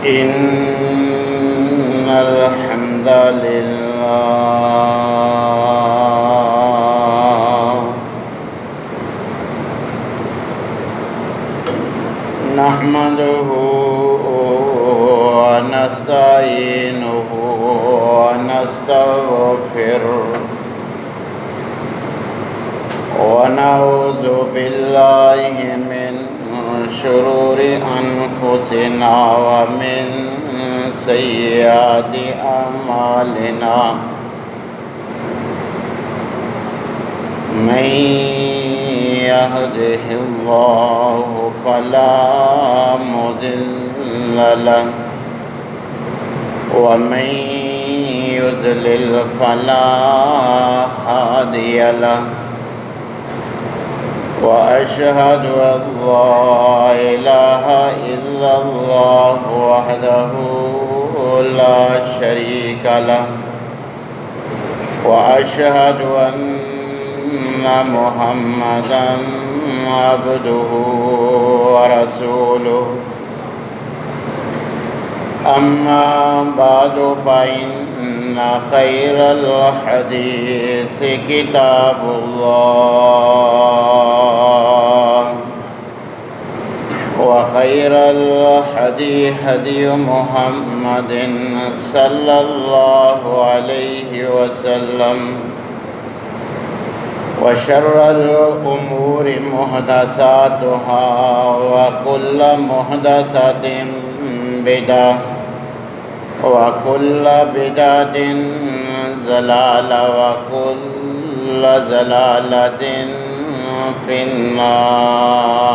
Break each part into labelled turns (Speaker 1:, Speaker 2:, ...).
Speaker 1: إن الحمد لله نحمده ونستعينه ونستغفره ونعوذ بالله من شرور أنفسنا ومن سيئات أعمالنا من يهده الله فلا مضل له ومن يضلل فلا هادي له وأشهد أن لا إله إلا الله وحده لا شريك له وأشهد أن محمدًا عبده ورسوله أما بعد فإن خير الحديث كتاب الله وخير الهدي هدي محمد صلى الله عليه وسلم وشر الأمور محدثاتها وكل محدثة بدعة وكل بدعة ضلالة وكل ضلالة في النار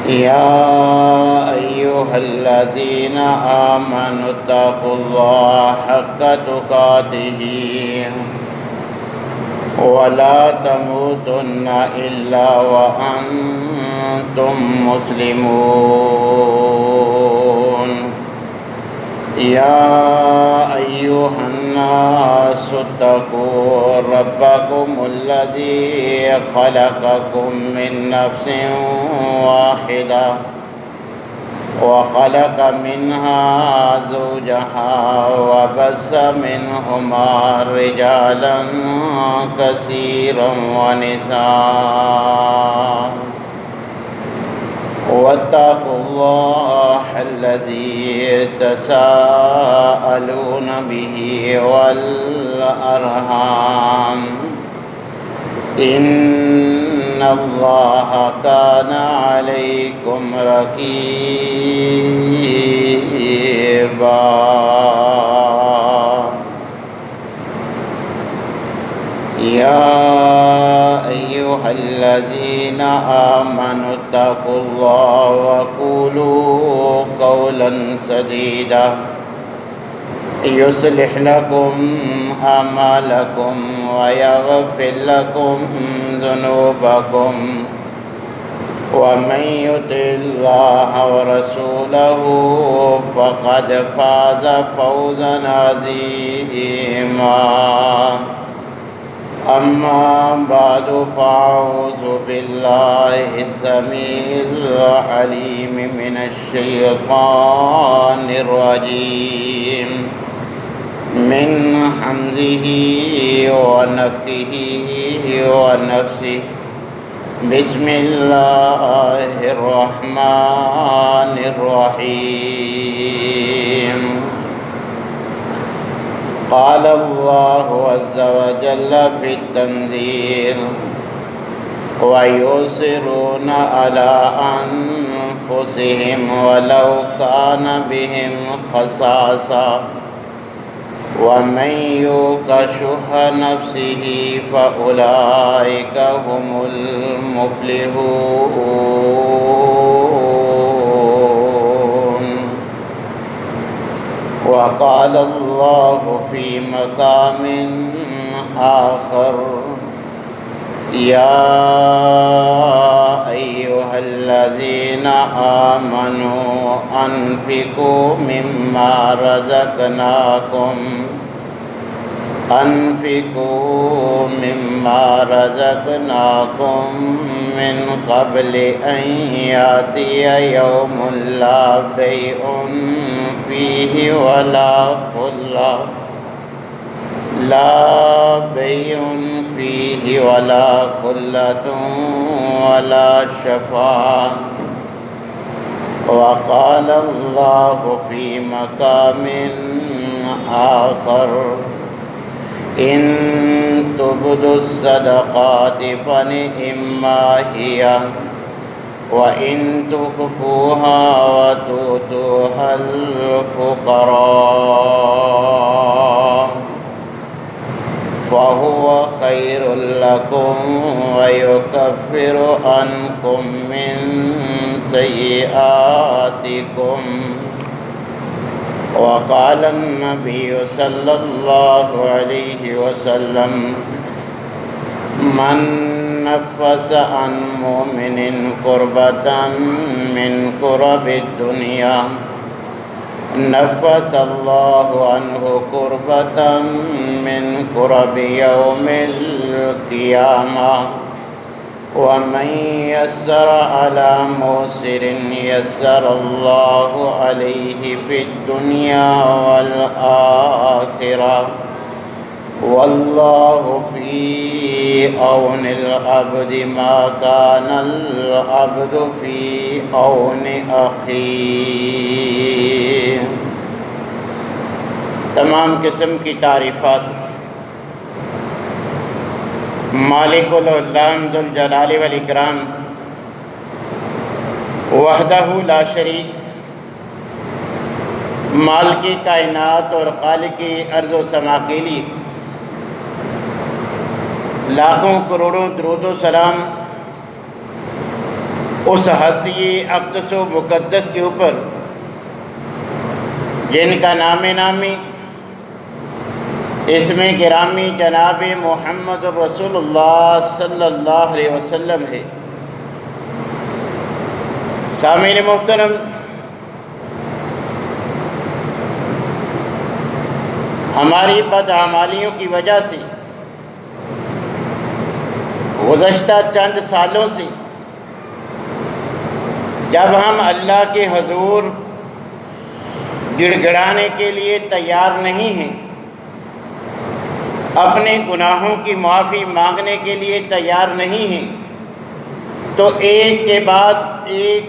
Speaker 1: يا أيها الذين آمنوا اتقوا الله حق تقاته ولا تموتن إلا وأنتم مسلمون يا أيها الناس اتقوا ربكم الذي خلقكم من نفس واحدة وخلق منها زوجها وبث منهما رجالا كثيرا ونساء واتقوا الله الذي تساءلون به والأرحام إن الله كان عليكم رقيبا يا أيها الذين آمنوا اتقوا الله وقولوا قولا سديدا يصلح لكم أعمالكم ويغفر لكم ذنوبكم ومن يطع الله ورسوله فقد فاز فوزا عظيما أما بعد فأعوذ بالله السميع العليم من الشيطان الرجيم من حمزه ونفخه ونفسه بسم الله الرحمن الرحيم قال الله عز وجل في التنزيل ويؤثرون على أنفسهم ولو كان بهم خصاصة ومن يوق شح نفسه فأولئك هم المفلحون وقال الله في مقام آخر يا أيها الذين آمنوا أنفقوا مما رزقناكم انفقوا مما رزقناكم من قبل ان یاتی یوم لا بیع فیہ ولا خلۃ ولا شفاعۃ وقال اللہ فی مقام آخر ان تبدوا الصدقات فنعما هي وان تخفوها وتؤتوها الفقراء فهو خير لكم ويكفر عنكم من سيئاتكم وقال النبي صلى الله عليه وسلم من نفس عن مؤمن كربة من كرب الدنيا نفس الله عنه كربة من كرب يوم القيامة ومن يسر على موسر يسر الله عليه في الدنيا والآخرة والله في عون العبد ما كان العبد في عون أخيه۔ تمام قسم کی تعریفات مالک العلام ذوالجلال والاکرام وحدہ لا شریک، مالک کائنات اور خالق ارض و سما کے لیے لاکھوں کروڑوں درود و سلام اس ہستی اقدس و مقدس کے اوپر جن کا نام نامی اسم گرامی جناب محمد رسول اللہ صلی اللہ علیہ وسلم ہے۔ سامعین محترم، ہماری بدعمالیوں کی وجہ سے گزشتہ چند سالوں سے جب ہم اللہ کے حضور گڑ گڑانے کے لیے تیار نہیں ہیں، اپنے گناہوں کی معافی مانگنے کے لیے تیار نہیں ہیں، تو ایک کے بعد ایک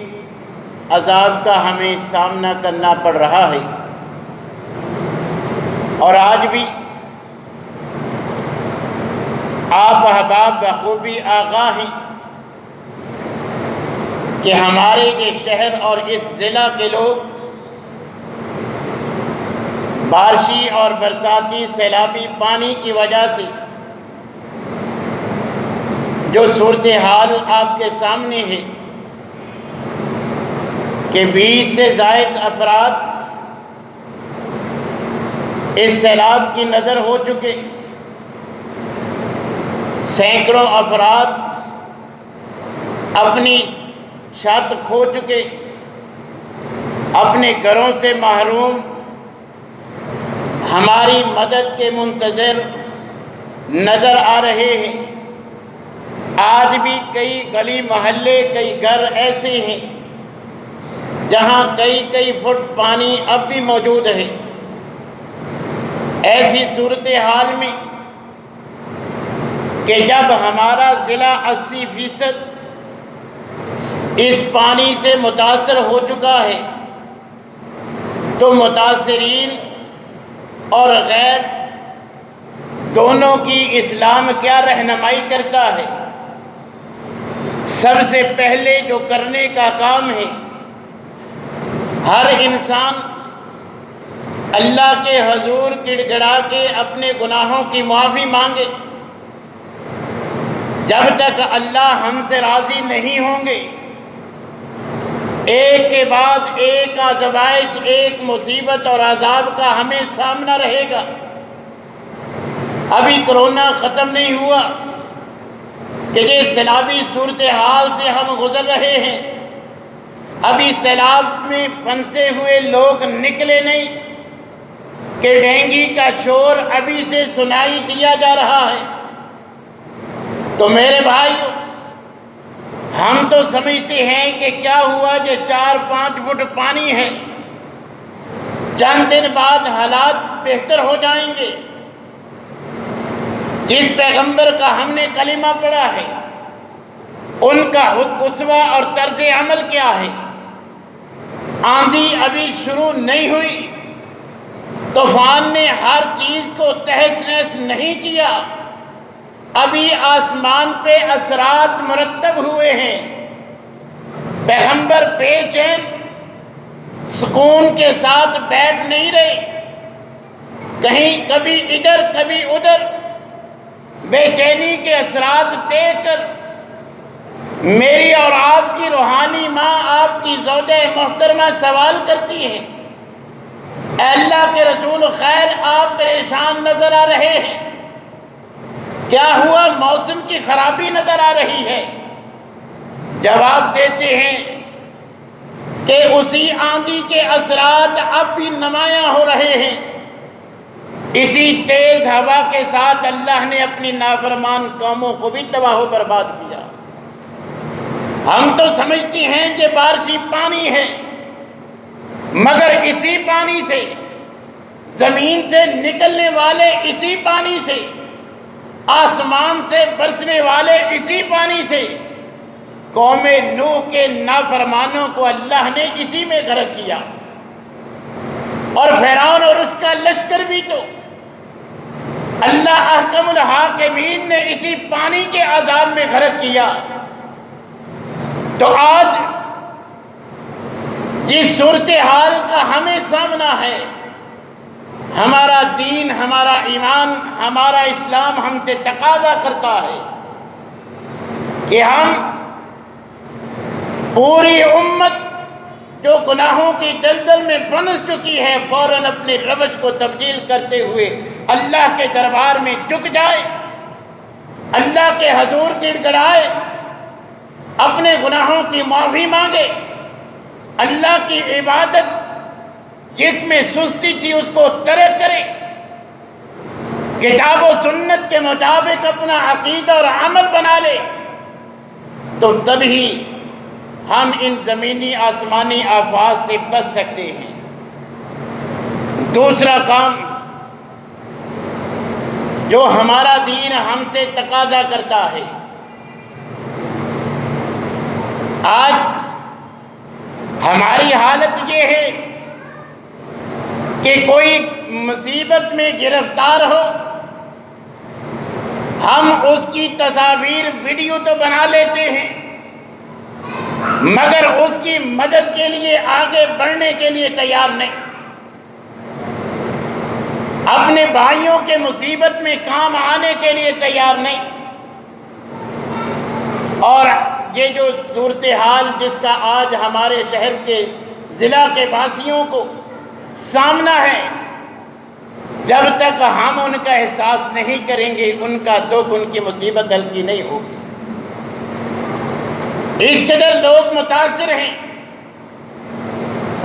Speaker 1: عذاب کا ہمیں سامنا کرنا پڑ رہا ہے۔ اور آج بھی آپ احباب بخوبی آگاہ ہیں کہ ہمارے یہ شہر اور اس ضلع کے لوگ بارشی اور برساتی سیلابی پانی کی وجہ سے جو صورتحال آپ کے سامنے ہے کہ 20 سے زائد افراد اس سیلاب کی نظر ہو چکے، سینکڑوں افراد اپنی چھت کھو چکے، اپنے گھروں سے محروم، ہماری مدد کے منتظر نظر آ رہے ہیں۔ آج بھی کئی گلی محلے، کئی گھر ایسے ہیں جہاں کئی فٹ پانی اب بھی موجود ہے۔ ایسی صورتحال میں کہ جب ہمارا ضلع 80% اس پانی سے متاثر ہو چکا ہے، تو متاثرین اور غیر دونوں کی اسلام کیا رہنمائی کرتا ہے؟ سب سے پہلے جو کرنے کا کام ہے، ہر انسان اللہ کے حضور گڑ گڑا کے اپنے گناہوں کی معافی مانگے۔ جب تک اللہ ہم سے راضی نہیں ہوں گے، ایک کے بعد ایک آزمائش، ایک مصیبت اور عذاب کا ہمیں سامنا رہے گا۔ ابھی کرونا ختم نہیں ہوا کہ یہ سیلابی صورتحال سے ہم گزر رہے ہیں، ابھی سیلاب میں پھنسے ہوئے لوگ نکلے نہیں، کہ ڈینگی کا شور ابھی سے سنائی دیا جا رہا ہے، تو میرے بھائیو، ہم تو سمجھتے ہیں کہ کیا ہوا جو 4-5 فٹ پانی ہے، چند دن بعد حالات بہتر ہو جائیں گے۔ جس پیغمبر کا ہم نے کلمہ پڑھا ہے، ان کا اسوہ اور طرز عمل کیا ہے؟ آندھی ابھی شروع نہیں ہوئی، طوفان نے ہر چیز کو تہس نہس نہیں کیا، ابھی آسمان پہ اثرات مرتب ہوئے ہیں۔ پیغمبر بے چین سکون کے ساتھ بیٹھ نہیں رہے، کہیں کبھی ادھر کبھی ادھر بے چینی کے اثرات دیکھ کر میری اور آپ کی روحانی ماں، آپ کی زوجہ محترمہ سوال کرتی ہے، اے اللہ کے رسول، خیر آپ پریشان نظر آ رہے ہیں، کیا ہوا؟ موسم کی خرابی نظر آ رہی ہے۔ جواب دیتے ہیں کہ اسی آندھی کے اثرات اب بھی نمایاں ہو رہے ہیں، اسی تیز ہوا کے ساتھ اللہ نے اپنی نافرمان قوموں کو بھی تباہ و برباد کیا۔ ہم تو سمجھتے ہیں کہ بارشی پانی ہے، مگر اسی پانی سے، زمین سے نکلنے والے اسی پانی سے، آسمان سے برسنے والے اسی پانی سے قوم نوح کے نافرمانوں کو اللہ نے اسی میں غرق کیا، اور فرعون اور اس کا لشکر بھی تو اللہ احکم الحاکمین نے اسی پانی کے عذاب میں غرق کیا۔ تو آج جس صورتحال کا ہمیں سامنا ہے، ہمارا دین، ہمارا ایمان، ہمارا اسلام ہم سے تقاضا کرتا ہے کہ ہم پوری امت جو گناہوں کی دلدل میں پھنس چکی ہے، فوراً اپنی روش کو تبدیل کرتے ہوئے اللہ کے دربار میں جھک جائے، اللہ کے حضور گڑ گڑائے، اپنے گناہوں کی معافی مانگے، اللہ کی عبادت جس میں سستی تھی اس کو ترک کرے، کتاب و سنت کے مطابق اپنا عقیدہ اور عمل بنا لے، تو تبھی ہم ان زمینی آسمانی آفات سے بچ سکتے ہیں۔ دوسرا کام جو ہمارا دین ہم سے تقاضا کرتا ہے، آج ہماری حالت یہ ہے کہ کوئی مصیبت میں گرفتار ہو، ہم اس کی تصاویر ویڈیو تو بنا لیتے ہیں، مگر اس کی مدد کے لیے آگے بڑھنے کے لیے تیار نہیں، اپنے بھائیوں کے مصیبت میں کام آنے کے لیے تیار نہیں۔ اور یہ جو صورتحال جس کا آج ہمارے شہر کے ضلع کے واسیوں کو سامنا ہے، جب تک ہم ان کا احساس نہیں کریں گے، ان کا دکھ، ان کی مصیبت ہلکی نہیں ہوگی۔ اس قدر لوگ متاثر ہیں،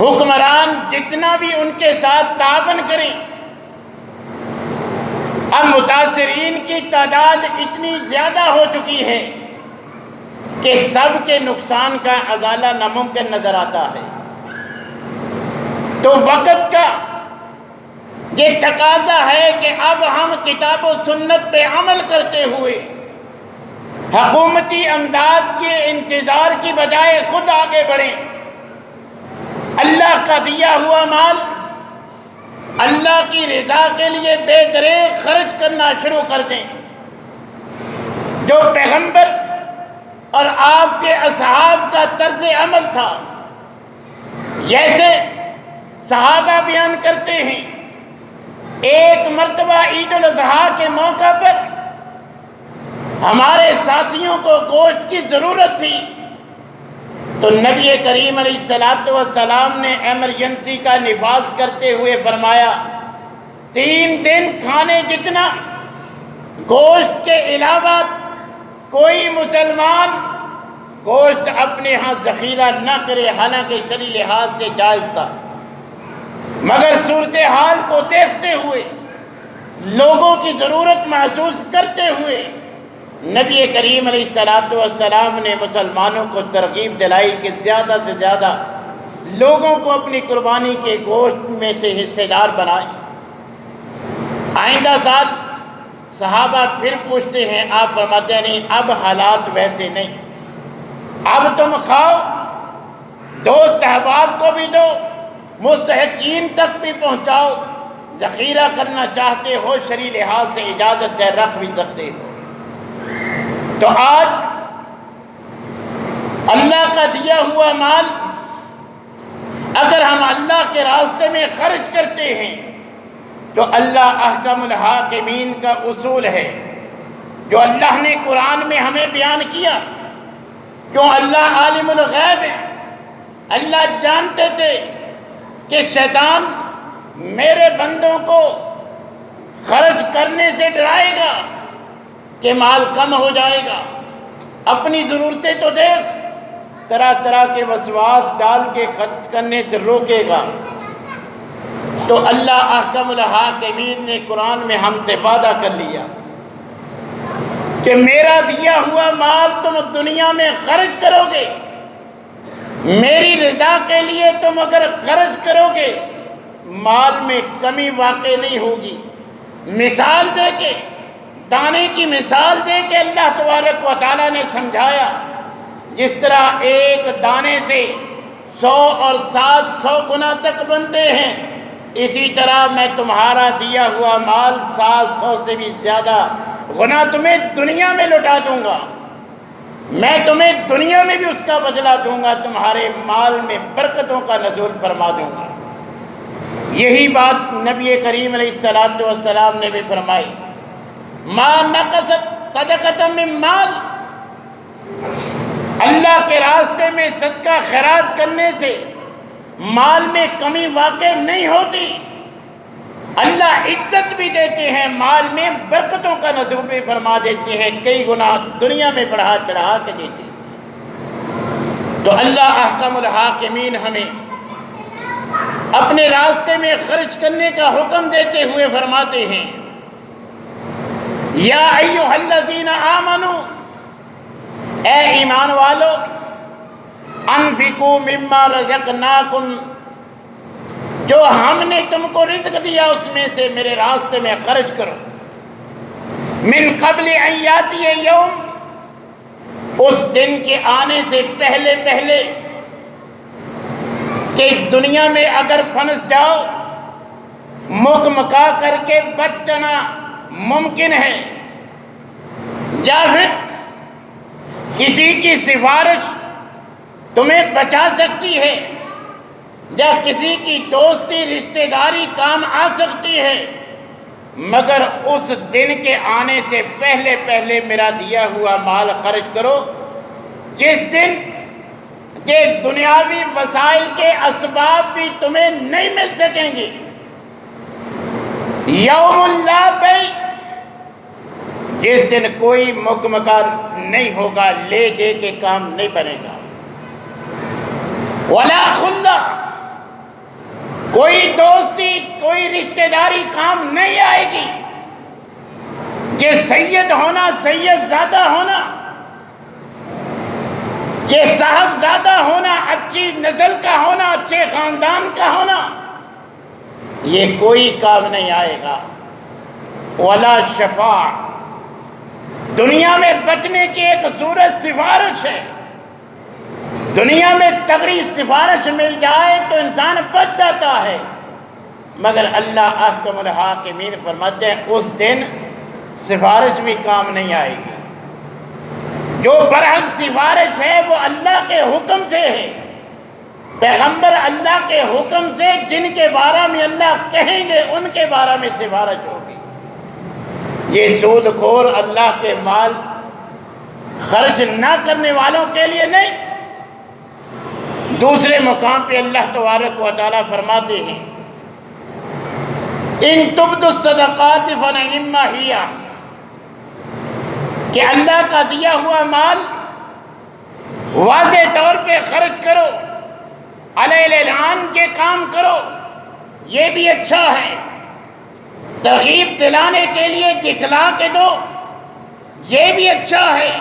Speaker 1: حکمران جتنا بھی ان کے ساتھ تعاون کریں، اب متاثرین کی تعداد اتنی زیادہ ہو چکی ہے کہ سب کے نقصان کا ازالہ ناممکن نظر آتا ہے۔ تو وقت کا یہ تقاضا ہے کہ اب ہم کتاب و سنت پہ عمل کرتے ہوئے حکومتی امداد کے انتظار کی بجائے خود آگے بڑھیں، اللہ کا دیا ہوا مال اللہ کی رضا کے لیے بے دریغ خرچ کرنا شروع کر دیں۔ جو پیغمبر اور آپ کے اصحاب کا طرز عمل تھا، جیسے صحابہ بیان کرتے ہیں، ایک مرتبہ عید الاضحیٰ کے موقع پر ہمارے ساتھیوں کو گوشت کی ضرورت تھی، تو نبی کریم علیہ السلام نے ایمرجنسی کا نفاذ کرتے ہوئے فرمایا، 3 دن کھانے جتنا گوشت کے علاوہ کوئی مسلمان گوشت اپنے ہاں ذخیرہ نہ کرے، حالانکہ شرعی لحاظ سے جائز تھا۔ مگر صورتحال کو دیکھتے ہوئے، لوگوں کی ضرورت محسوس کرتے ہوئے نبی کریم علیہ السلام نے مسلمانوں کو ترغیب دلائی کہ زیادہ سے زیادہ لوگوں کو اپنی قربانی کے گوشت میں سے حصے دار بنائیں۔ آئندہ سال صحابہ پھر پوچھتے ہیں، آپ فرماتے ہیں نہیں، اب حالات ویسے نہیں، اب تم کھاؤ، دوست احباب کو بھی دو، مستحقین تک بھی پہنچاؤ، ذخیرہ کرنا چاہتے ہو شرعی لحاظ سے اجازت ہے، رکھ بھی سکتے ہو۔ تو آج اللہ کا دیا ہوا مال اگر ہم اللہ کے راستے میں خرچ کرتے ہیں تو اللہ احکم الحاکمین کا اصول ہے جو اللہ نے قرآن میں ہمیں بیان کیا۔ کیوں؟ اللہ عالم الغیب ہے، اللہ جانتے تھے کہ شیطان میرے بندوں کو خرچ کرنے سے ڈرائے گا کہ مال کم ہو جائے گا، اپنی ضرورتیں تو دیکھ، طرح طرح کے وسواس ڈال کے خرچ کرنے سے روکے گا۔ تو اللہ احکم الحاکمین نے قرآن میں ہم سے وعدہ کر لیا کہ میرا دیا ہوا مال تم دنیا میں خرچ کرو گے، میری رضا کے لیے تم اگر خرچ کرو گے، مال میں کمی واقع نہیں ہوگی۔ مثال دے کے، دانے کی مثال دے کے اللہ تبارک و تعالیٰ نے سمجھایا، جس طرح ایک دانے سے 100 اور 700 گنا تک بنتے ہیں، اسی طرح میں تمہارا دیا ہوا مال 700 سے بھی زیادہ گنا تمہیں دنیا میں لوٹا دوں گا، میں تمہیں دنیا میں بھی اس کا بدلہ دوں گا، تمہارے مال میں برکتوں کا نزول فرما دوں گا۔ یہی بات نبی کریم علیہ السلام نے بھی فرمائی، ما نقصت صدقۃ من مال، اللہ کے راستے میں صدقہ خیرات کرنے سے مال میں کمی واقع نہیں ہوتی، اللہ عزت بھی دیتے ہیں، مال میں برکتوں کا نزول بھی فرما دیتے ہیں، کئی گنا دنیا میں بڑھا چڑھا کے دیتے ہیں۔ تو اللہ احکم الحاکمین ہمیں اپنے راستے میں خرچ کرنے کا حکم دیتے ہوئے فرماتے ہیں، یا ایھا الذین آمنوا، اے ایمان والو، انفقوا مما رزقناکم، جو ہم نے تم کو رزق دیا اس میں سے میرے راستے میں خرچ کرو، من قبل ان یاتی یوم، اس دن کے آنے سے پہلے پہلے کہ دنیا میں اگر پھنس جاؤ، مکمکا کر کے بچ جانا ممکن ہے، یا پھر کسی کی سفارش تمہیں بچا سکتی ہے، یا کسی کی دوستی رشتہ داری کام آ سکتی ہے، مگر اس دن کے آنے سے پہلے پہلے میرا دیا ہوا مال خرچ کرو، جس دن کہ دنیاوی وسائل کے اسباب بھی تمہیں نہیں مل سکیں گے، یوم لا بیع، جس دن کوئی مکمکا نہیں ہوگا، لے دے کے کام نہیں بنے گا، ولا خلہ، کوئی دوستی کوئی رشتہ داری کام نہیں آئے گی، یہ سید ہونا، سید زادہ ہونا، یہ صاحب زادہ ہونا، اچھی نسل کا ہونا، اچھے خاندان کا ہونا، یہ کوئی کام نہیں آئے گا، ولا شفاع، دنیا میں بچنے کی ایک صورت سفارش ہے، دنیا میں تگڑی سفارش مل جائے تو انسان بچ جاتا ہے، مگر اللہ احکم الحاکمین فرماتے ہیں اس دن سفارش بھی کام نہیں آئے گی، جو برحق سفارش ہے وہ اللہ کے حکم سے ہے، پیغمبر اللہ کے حکم سے جن کے بارے میں اللہ کہیں گے ان کے بارے میں سفارش ہوگی۔ یہ سود خور اللہ کے مال خرچ نہ کرنے والوں کے لیے نہیں۔ دوسرے مقام پہ اللہ تبارک و تعالیٰ فرماتے ہیں، ان تبدوا الصدقات فنعما ہی، کہ اللہ کا دیا ہوا مال واضح طور پہ خرچ کرو، علیہ الاعلان کے کام کرو، یہ بھی اچھا ہے، ترغیب دلانے کے لیے دکھلا کے دو، یہ بھی اچھا ہے۔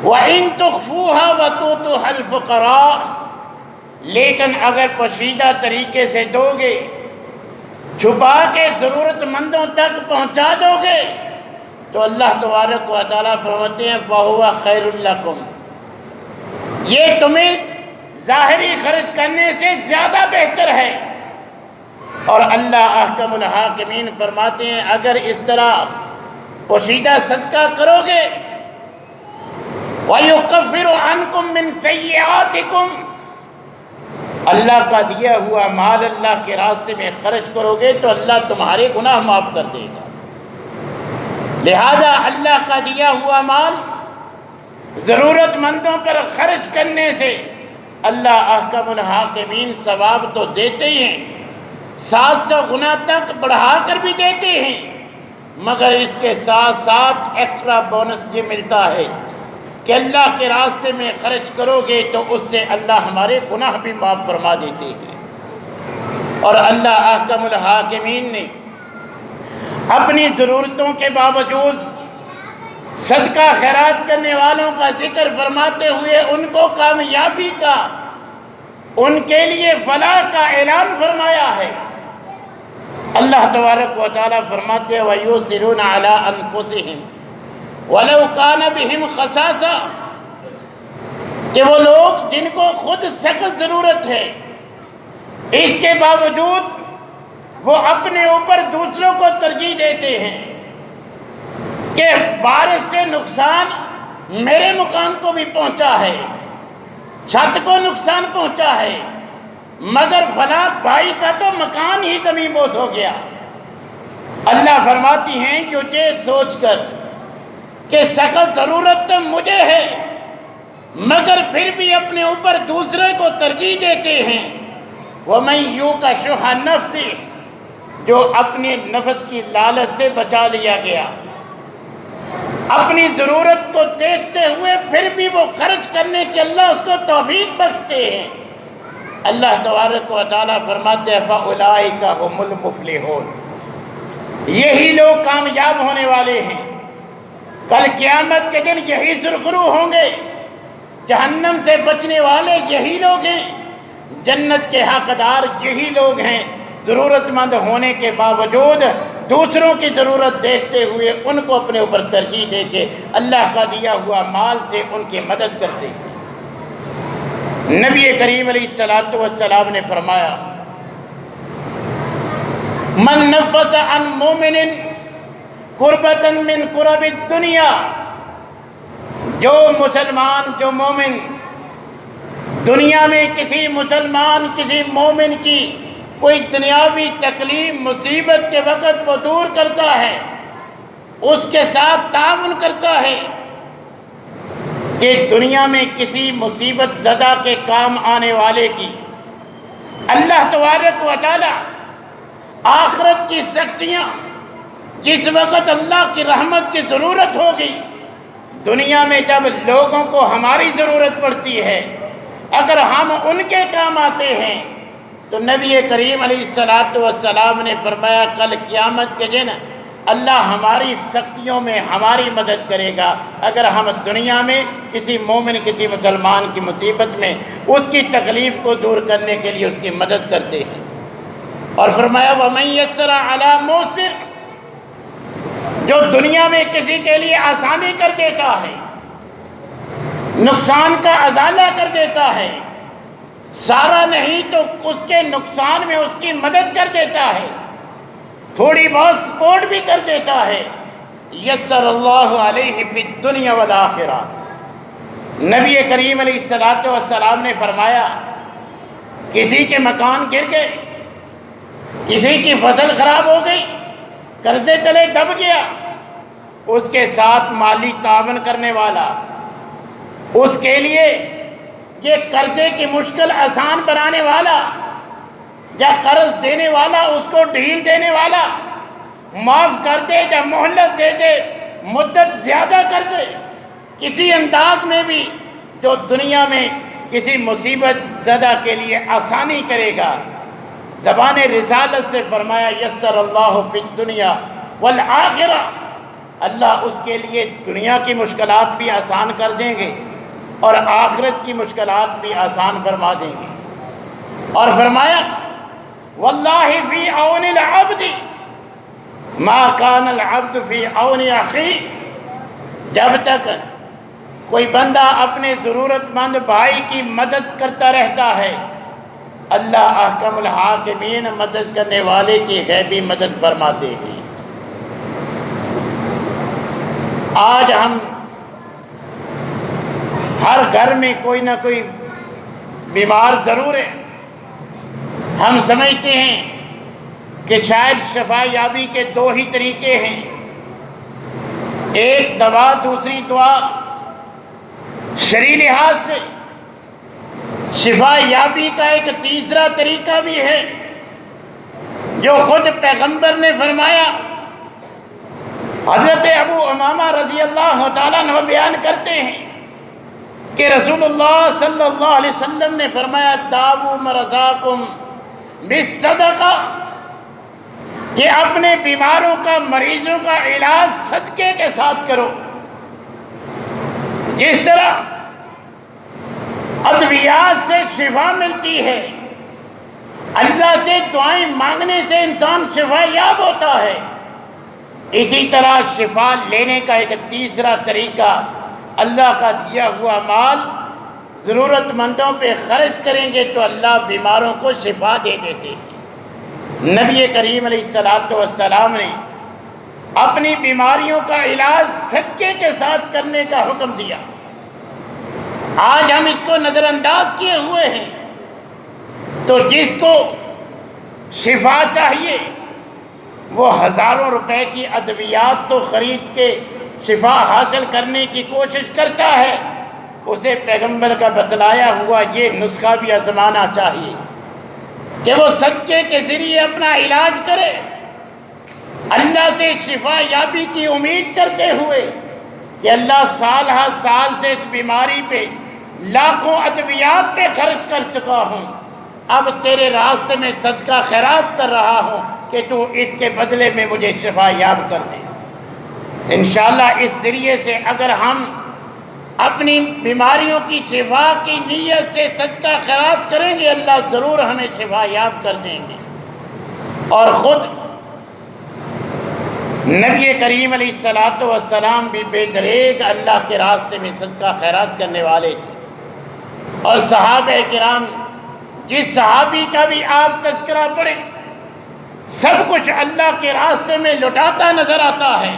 Speaker 1: وَإِن تُخْفُوهَا وَتُؤْتُوهَا الْفُقَرَاءَ، لیکن اگر پوشیدہ طریقے سے دو گے، چھپا کے ضرورت مندوں تک پہنچا دو گے، تو اللہ تبارک و تعالیٰ فرماتے ہیں فَهُوَ خَيْرٌ لَكُمْ، یہ تمہیں ظاہری خرچ کرنے سے زیادہ بہتر ہے۔ اور اللہ احکم الحاکمین فرماتے ہیں اگر اس طرح پوشیدہ صدقہ کرو گے وَيُكَفِّرُ عَنْكُم مِّن سَيِّئَاتِكُمْ، اللہ کا دیا ہوا مال اللہ کے راستے میں خرچ کرو گے تو اللہ تمہارے گناہ معاف کر دے گا۔ لہذا اللہ کا دیا ہوا مال ضرورت مندوں پر خرچ کرنے سے اللہ احکم الحاکمین ثواب تو دیتے ہی ہیں، 700 گنا تک بڑھا کر بھی دیتے ہیں، مگر اس کے ساتھ ساتھ ایکسٹرا بونس یہ ملتا ہے کہ اللہ کے راستے میں خرچ کرو گے تو اس سے اللہ ہمارے گناہ بھی معاف فرما دیتے ہیں۔ اور اللہ احکم الحاکمین نے اپنی ضرورتوں کے باوجود صدقہ خیرات کرنے والوں کا ذکر فرماتے ہوئے ان کو کامیابی کا، ان کے لیے فلاح کا اعلان فرمایا ہے۔ اللہ تبارک و تعالیٰ فرماتے ہیں وَيُؤْثِرُونَ عَلَىٰ أَنفُسِهِمْ وَلَوْ كَانَ بِهِمْ خَصَاصَةٌ، کہ وہ لوگ جن کو خود سخت ضرورت ہے اس کے باوجود وہ اپنے اوپر دوسروں کو ترجیح دیتے ہیں کہ بارش سے نقصان میرے مکان کو بھی پہنچا ہے، چھت کو نقصان پہنچا ہے، مگر فلاں بھائی کا تو مکان ہی زمین بوس ہو گیا۔ اللہ فرماتی ہیں جو یہ سوچ کر کہ سخت ضرورت تو مجھے ہے مگر پھر بھی اپنے اوپر دوسرے کو ترجیح دیتے ہیں، وَمَن يُوقَ شُحَّ نَفْسِهِ، جو اپنے نفس کی لالچ سے بچا لیا گیا، اپنی ضرورت کو دیکھتے ہوئے پھر بھی وہ خرچ کرنے کے اللہ اس کو توفیق بخشتے ہیں۔ اللہ تبارک و تعالیٰ فرماتے ہیں فَأُولَٰئِكَ هُمُ الْمُفْلِحُونَ، یہی لوگ کامیاب ہونے والے ہیں۔ کل قیامت کے دن یہی سرخرو ہوں گے، جہنم سے بچنے والے یہی لوگ ہیں، جنت کے حقدار یہی لوگ ہیں، ضرورت مند ہونے کے باوجود دوسروں کی ضرورت دیکھتے ہوئے ان کو اپنے اوپر ترجیح دے کے اللہ کا دیا ہوا مال سے ان کی مدد کرتے ہیں۔ نبی کریم علیہ السلام نے فرمایا من نفس عن مومن قربۃ من قرب الدنیا، جو مسلمان، جو مومن دنیا میں کسی مسلمان، کسی مومن کی کوئی دنیاوی تکلیف مصیبت کے وقت وہ دور کرتا ہے، اس کے ساتھ تعاون کرتا ہے کہ دنیا میں کسی مصیبت زدہ کے کام آنے والے کی اللہ تبارک و تعالی آخرت کی سختیاں، جس وقت اللہ کی رحمت کی ضرورت ہوگی، دنیا میں جب لوگوں کو ہماری ضرورت پڑتی ہے اگر ہم ان کے کام آتے ہیں تو نبی کریم علیہ السلام نے فرمایا کل قیامت کے دن اللہ ہماری سختیوں میں ہماری مدد کرے گا اگر ہم دنیا میں کسی مومن، کسی مسلمان کی مصیبت میں اس کی تکلیف کو دور کرنے کے لیے اس کی مدد کرتے ہیں۔ اور فرمایا وَمَن يَسَّرَ عَلَىٰ مُعْسِرٍ، جو دنیا میں کسی کے لیے آسانی کر دیتا ہے، نقصان کا ازالہ کر دیتا ہے، سارا نہیں تو اس کے نقصان میں اس کی مدد کر دیتا ہے، تھوڑی بہت سپورٹ بھی کر دیتا ہے، یسر اللہ علیہ فی الدنیا والآخرہ۔ نبی کریم علیہ السلام نے فرمایا کسی کے مکان گر گئے، کسی کی فصل خراب ہو گئی، قرضے تلے دب گیا، اس کے ساتھ مالی تعاون کرنے والا، اس کے لیے یہ قرضے کی مشکل آسان بنانے والا یا قرض دینے والا، اس کو ڈھیل دینے والا، معاف کر دے یا مہلت دے دے، مدت زیادہ کر دے، کسی انداز میں بھی جو دنیا میں کسی مصیبت زدہ کے لیے آسانی کرے گا، زبان رسالت سے فرمایا یسر اللہ فی الدنیا والآخرہ، اللہ اس کے لیے دنیا کی مشکلات بھی آسان کر دیں گے اور آخرت کی مشکلات بھی آسان فرما دیں گے۔ اور فرمایا واللہ فی عون العبد ما کان العبد فی عون اخیہ، جب تک کوئی بندہ اپنے ضرورت مند بھائی کی مدد کرتا رہتا ہے، اللہ احکم الحاکمین مدد کرنے والے کی غیبی مدد فرماتے ہیں۔ آج ہم ہر گھر میں کوئی نہ کوئی بیمار ضرور ہے۔ ہم سمجھتے ہیں کہ شاید شفا یابی کے دو ہی طریقے ہیں، ایک دوا دوسری دعا۔ شرعی لحاظ سے شفا یابی کا ایک تیسرا طریقہ بھی ہے جو خود پیغمبر نے فرمایا۔ حضرت ابو امامہ رضی اللہ تعالیٰ عنہ بیان کرتے ہیں کہ رسول اللہ صلی اللہ علیہ وسلم نے فرمایا داؤ مرضاکم بالصدقہ، کہ اپنے بیماروں کا، مریضوں کا علاج صدقے کے ساتھ کرو۔ جس طرح ادویات سے شفا ملتی ہے، اللہ سے دعائیں مانگنے سے انسان شفا یاب ہوتا ہے، اسی طرح شفا لینے کا ایک تیسرا طریقہ اللہ کا دیا ہوا مال ضرورت مندوں پہ خرچ کریں گے تو اللہ بیماروں کو شفا دے دیتے ہیں۔ نبی کریم علیہ السلام نے اپنی بیماریوں کا علاج صدقے کے ساتھ کرنے کا حکم دیا۔ آج ہم اس کو نظر انداز کیے ہوئے ہیں، تو جس کو شفا چاہیے وہ ہزاروں روپے کی ادویات تو خرید کے شفا حاصل کرنے کی کوشش کرتا ہے، اسے پیغمبر کا بتلایا ہوا یہ نسخہ بھی آزمانا چاہیے کہ وہ صدقے کے ذریعے اپنا علاج کرے، اللہ سے شفا یابی کی امید کرتے ہوئے کہ اللہ سال ہر سال سے اس بیماری پہ لاکھوں ادویات پہ خرچ کر چکا ہوں، اب تیرے راستے میں صدقہ خیرات کر رہا ہوں کہ تو اس کے بدلے میں مجھے شفا یاب کر دے۔ انشاءاللہ اس ذریعے سے اگر ہم اپنی بیماریوں کی شفا کی نیت سے صدقہ خیرات کریں گے، اللہ ضرور ہمیں شفا یاب کر دیں گے۔ اور خود نبی کریم علیہ السلام بھی بے دریغ اللہ کے راستے میں صدقہ خیرات کرنے والے تھے، اور صحابہ کرام جس صحابی کا بھی آپ تذکرہ پڑھیں سب کچھ اللہ کے راستے میں لٹاتا نظر آتا ہے،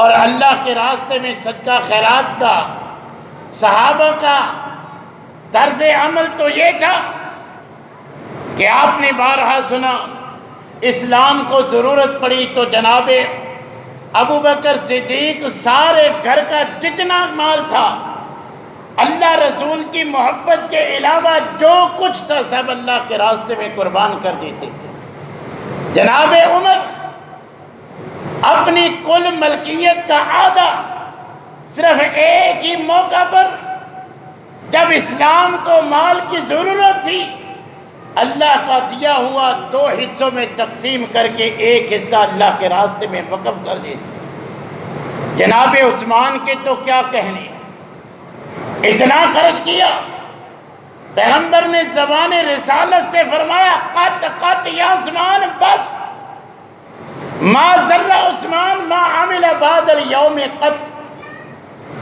Speaker 1: اور اللہ کے راستے میں صدقہ خیرات کا صحابہ کا طرز عمل تو یہ تھا کہ آپ نے بارہا سنا، اسلام کو ضرورت پڑی تو جناب ابو بکر صدیق سارے گھر کا جتنا مال تھا اللہ رسول کی محبت کے علاوہ جو کچھ تھا سب اللہ کے راستے میں قربان کر دیتے تھے۔ جناب عمر اپنی کل ملکیت کا آدھا صرف ایک ہی موقع پر جب اسلام کو مال کی ضرورت تھی اللہ کا دیا ہوا 2 حصوں میں تقسیم کر کے ایک حصہ اللہ کے راستے میں وقف کر دیتے۔ جناب عثمان کے تو کیا کہنے، اتنا خرچ کیا۔ پیغمبر نے زبان رسالت سے فرمایا قط قط یا عثمان، بس ما ذر عثمان ما عمل بعد اليوم قط،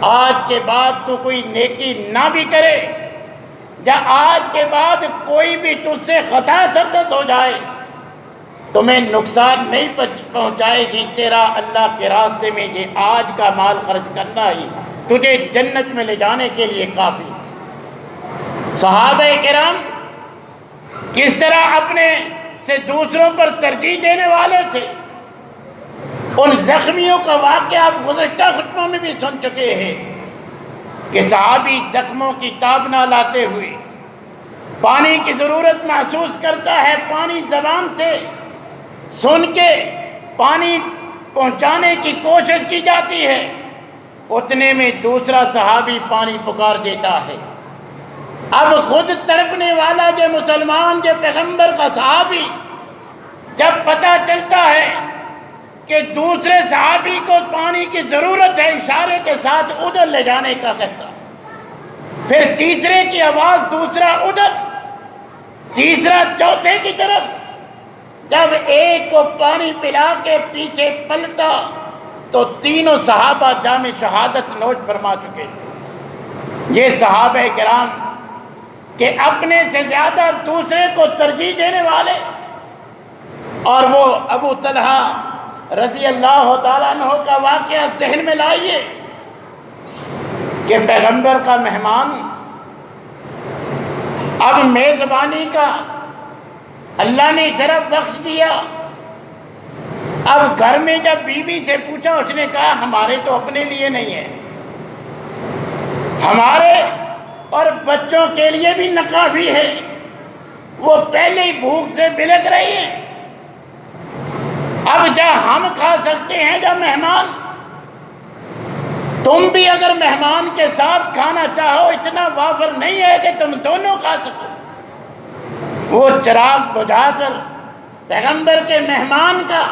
Speaker 1: آج کے بعد تو کوئی نیکی نہ بھی کرے یا آج کے بعد کوئی بھی تجھ سے خطا سرزد ہو جائے تمہیں نقصان نہیں پہنچائے گی، تیرا اللہ کے راستے میں یہ آج کا مال خرچ کرنا ہی تجھے جنت میں لے جانے کے لیے کافی۔ صحابہ کرام کس طرح اپنے سے دوسروں پر ترجیح دینے والے تھے، ان زخمیوں کا واقعہ آپ گزشتہ خطبوں میں بھی سن چکے ہیں کہ صحابی زخموں کی تاب نہ لاتے ہوئے پانی کی ضرورت محسوس کرتا ہے، پانی زبان سے سن کے پانی پہنچانے کی کوشش کی جاتی ہے، اتنے میں دوسرا صحابی پانی پکار دیتا ہے، اب خود تڑپنے والا جو مسلمان جو پیغمبر کا صحابی جب پتہ چلتا ہے کہ دوسرے صحابی کو پانی کی ضرورت ہے، اشارے کے ساتھ ادھر لے جانے کا کہتا ہے، پھر تیسرے کی آواز دوسرا ادھر، تیسرا چوتھے کی طرف، جب ایک کو پانی پلا کے پیچھے پلٹا تو تینوں صحابہ جام شہادت نوش فرما چکے تھے۔ یہ صحابہ کرام کہ اپنے سے زیادہ دوسرے کو ترجیح دینے والے، اور وہ ابو طلحہ رضی اللہ تعالیٰ عنہ کا واقعہ ذہن میں لائیے کہ پیغمبر کا مہمان، اب میزبانی کا اللہ نے شرف بخش دیا۔ اب گھر میں جب بیوی سے پوچھا، اس نے کہا ہمارے تو اپنے لیے نہیں ہے، ہمارے اور بچوں کے لیے بھی ناکافی ہے، وہ پہلے ہی بھوک سے بلک رہی ہیں، اب جب ہم کھا سکتے ہیں جب مہمان، تم بھی اگر مہمان کے ساتھ کھانا چاہو اتنا وافر نہیں ہے کہ تم دونوں کھا سکو۔ وہ چراغ بجھا کر پیغمبر کے مہمان کا،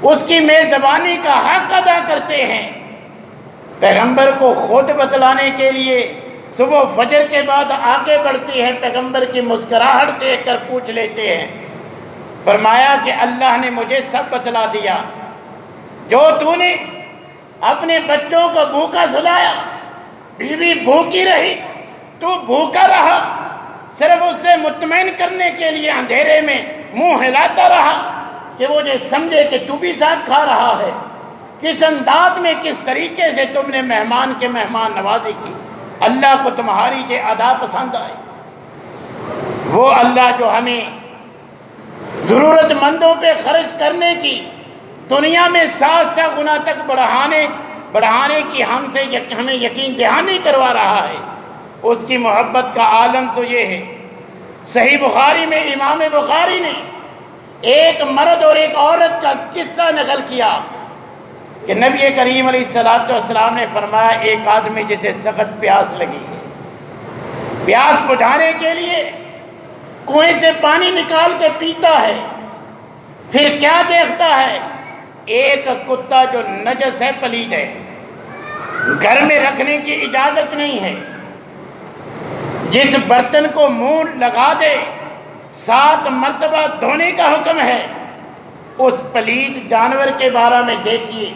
Speaker 1: اس کی میزبانی کا حق ادا کرتے ہیں۔ پیغمبر کو خود بتلانے کے لیے صبح فجر کے بعد آگے بڑھتے ہیں، پیغمبر کی مسکراہٹ دیکھ کر پوچھ لیتے ہیں، فرمایا کہ اللہ نے مجھے سب بتلا دیا، جو تو نے اپنے بچوں کو بھوکا سلایا، بیوی بھوکی رہی، تو بھوکا رہا، صرف اس سے مطمئن کرنے کے لیے اندھیرے میں منہ ہلاتا رہا کہ وہ یہ سمجھے کہ تو بھی ساتھ کھا رہا ہے۔ کس انداز میں، کس طریقے سے تم نے مہمان کے مہمان نوازی کی، اللہ کو تمہاری یہ ادا پسند آئی۔ وہ اللہ جو ہمیں ضرورت مندوں پہ خرچ کرنے کی، دنیا میں 700 گنا تک بڑھانے کی ہمیں یقین دہانی کروا رہا ہے، اس کی محبت کا عالم تو یہ ہے۔ صحیح بخاری میں امام بخاری نے ایک مرد اور ایک عورت کا قصہ نقل کیا کہ نبی کریم علیہ السلام نے فرمایا، ایک آدمی جسے سخت پیاس لگی ہے، پیاس بجھانے کے لیے کنویں سے پانی نکال کے پیتا ہے، پھر کیا دیکھتا ہے؟ ایک کتا جو نجس ہے، پلید ہے، گھر میں رکھنے کی اجازت نہیں ہے، جس برتن کو منہ لگا دے 7 مرتبہ دھونے کا حکم ہے۔ اس پلید جانور کے بارے میں دیکھیے،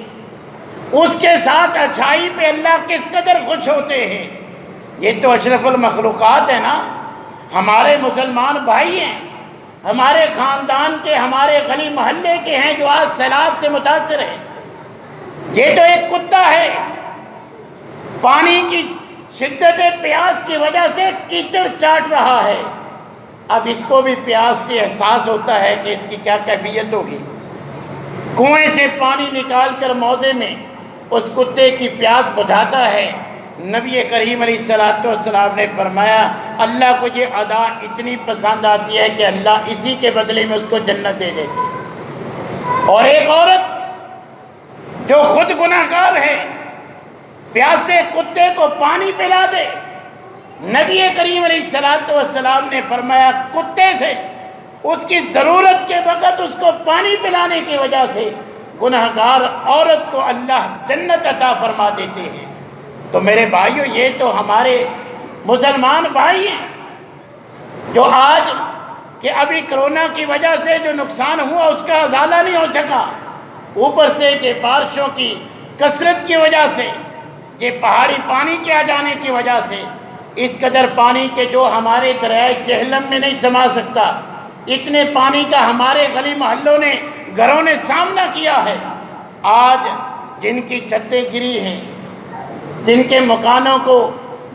Speaker 1: اس کے ساتھ اچھائی پہ اللہ کس قدر خوش ہوتے ہیں۔ یہ تو اشرف المخلوقات ہے نا، ہمارے مسلمان بھائی ہیں، ہمارے خاندان کے، ہمارے گلی محلے کے ہیں جو آج سیلاب سے متاثر ہیں۔ یہ تو ایک کتا ہے، پانی کی شدت پیاس کی وجہ سے کیچڑ چاٹ رہا ہے، اب اس کو بھی پیاس سے احساس ہوتا ہے کہ اس کی کیا کیفیت ہوگی۔ کنویں سے پانی نکال کر موزے میں اس کتے کی پیاس بجھاتا ہے۔ نبی کریم علیہ السلام نے فرمایا، اللہ کو یہ ادا اتنی پسند آتی ہے کہ اللہ اسی کے بدلے میں اس کو جنت دے دیتے ہیں۔ اور ایک عورت جو خود گناہگار ہے، پیاسے کتے کو پانی پلا دے، نبی کریم علیہ السلام نے فرمایا، کتے سے اس کی ضرورت کے وقت اس کو پانی پلانے کی وجہ سے گناہگار عورت کو اللہ جنت عطا فرما دیتے ہیں۔ تو میرے بھائیو، یہ تو ہمارے مسلمان بھائی ہیں جو آج کہ ابھی کرونا کی وجہ سے جو نقصان ہوا اس کا ازالہ نہیں ہو سکا، اوپر سے کہ بارشوں کی کثرت کی وجہ سے، یہ پہاڑی پانی کے آ جانے کی وجہ سے، اس قدر پانی کے جو ہمارے دریائے جہلم میں نہیں سما سکتا، اتنے پانی کا ہمارے گلی محلوں نے، گھروں نے سامنا کیا ہے۔ آج جن کی چھتیں گری ہیں، جن کے مکانوں کو،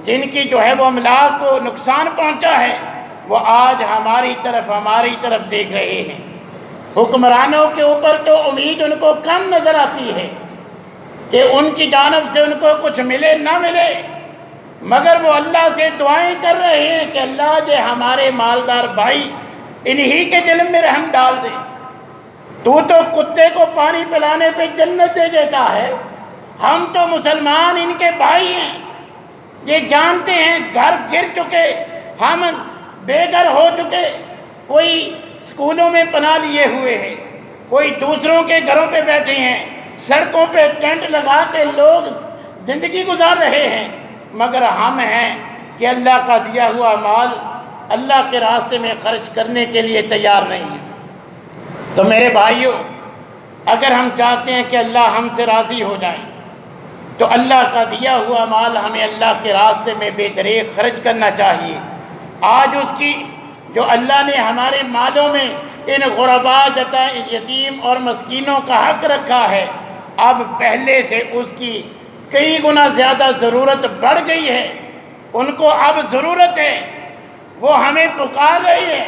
Speaker 1: جن کی جو ہے وہ املاک کو نقصان پہنچا ہے، وہ آج ہماری طرف دیکھ رہے ہیں۔ حکمرانوں کے اوپر تو امید ان کو کم نظر آتی ہے کہ ان کی جانب سے ان کو کچھ ملے نہ ملے، مگر وہ اللہ سے دعائیں کر رہے ہیں کہ اللہ جے ہمارے مالدار بھائی انہی کے دل میں رحم ڈال دے۔ تو کتے کو پانی پلانے پہ جنت دے دیتا ہے، ہم تو مسلمان ان کے بھائی ہیں، یہ جانتے ہیں گھر گر چکے، ہم بے گھر ہو چکے، کوئی سکولوں میں پناہ لیے ہوئے ہیں، کوئی دوسروں کے گھروں پہ بیٹھے ہیں، سڑکوں پہ ٹینٹ لگا کے لوگ زندگی گزار رہے ہیں، مگر ہم ہیں کہ اللہ کا دیا ہوا مال اللہ کے راستے میں خرچ کرنے کے لیے تیار نہیں ہیں۔ تو میرے بھائیوں، اگر ہم چاہتے ہیں کہ اللہ ہم سے راضی ہو جائیں تو اللہ کا دیا ہوا مال ہمیں اللہ کے راستے میں بے دریغ خرچ کرنا چاہیے۔ آج اس کی جو اللہ نے ہمارے مالوں میں ان غرباء یتیم اور مسکینوں کا حق رکھا ہے، اب پہلے سے اس کی کئی گنا زیادہ ضرورت بڑھ گئی ہے۔ ان کو اب ضرورت ہے، وہ ہمیں پکار رہی ہے،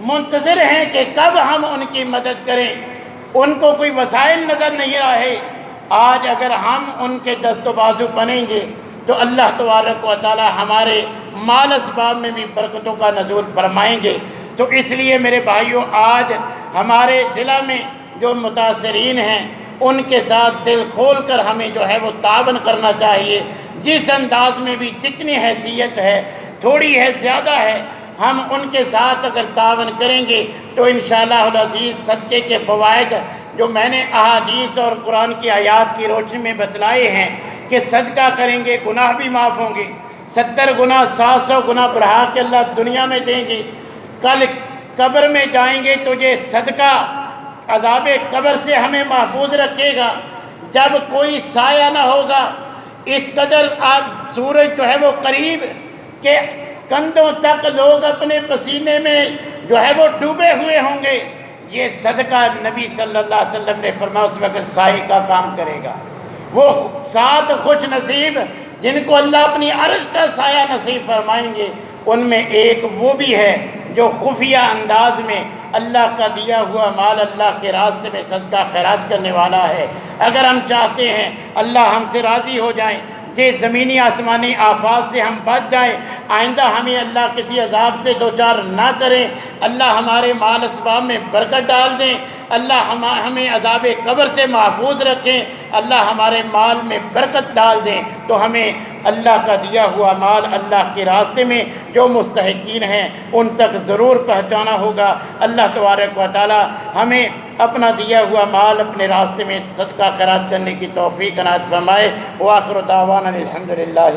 Speaker 1: منتظر ہیں کہ کب ہم ان کی مدد کریں۔ ان کو کوئی وسائل نظر نہیں آئے۔ آج اگر ہم ان کے دست و بازو بنیں گے تو اللہ تبارک و تعالی ہمارے مال اسباب میں بھی برکتوں کا نزول فرمائیں گے۔ تو اس لیے میرے بھائیوں، آج ہمارے ضلع میں جو متاثرین ہیں ان کے ساتھ دل کھول کر ہمیں جو ہے وہ تعاون کرنا چاہیے۔ جس انداز میں بھی جتنی حیثیت ہے، تھوڑی ہے زیادہ ہے، ہم ان کے ساتھ اگر تعاون کریں گے تو انشاءاللہ العزیز صدقے کے فوائد جو میں نے احادیث اور قرآن کی آیات کی روشنی میں بتلائے ہیں کہ صدقہ کریں گے گناہ بھی معاف ہوں گے، 70 گنا 700 گنا بڑھا کے اللہ دنیا میں دیں گے۔ کل قبر میں جائیں گے تو یہ صدقہ عذاب قبر سے ہمیں محفوظ رکھے گا۔ جب کوئی سایہ نہ ہوگا، اس قدر سورج جو ہے وہ قریب کہ کندھوں تک لوگ اپنے پسینے میں جو ہے وہ ڈوبے ہوئے ہوں گے، یہ صدقہ نبی صلی اللہ علیہ وسلم نے فرمایا اس وقت سائے کا کام کرے گا۔ وہ 7 خوش نصیب جن کو اللہ اپنی عرش کا سایہ نصیب فرمائیں گے، ان میں ایک وہ بھی ہے جو خفیہ انداز میں اللہ کا دیا ہوا مال اللہ کے راستے میں صدقہ خیرات کرنے والا ہے۔ اگر ہم چاہتے ہیں اللہ ہم سے راضی ہو جائیں، یہ زمینی آسمانی آفات سے ہم بچ جائیں، آئندہ ہمیں اللہ کسی عذاب سے دوچار نہ کریں، اللہ ہمارے مال اسباب میں برکت ڈال دیں، اللہ ہمیں عذاب قبر سے محفوظ رکھیں، اللہ ہمارے مال میں برکت ڈال دیں، تو ہمیں اللہ کا دیا ہوا مال اللہ کے راستے میں جو مستحقین ہیں ان تک ضرور پہنچانا ہوگا۔ اللہ تبارک و تعالی ہمیں اپنا دیا ہوا مال اپنے راستے میں صدقہ خیرات کرنے کی توفیق عنایت فرمائے۔ وآخر دعوانا الحمدللہ۔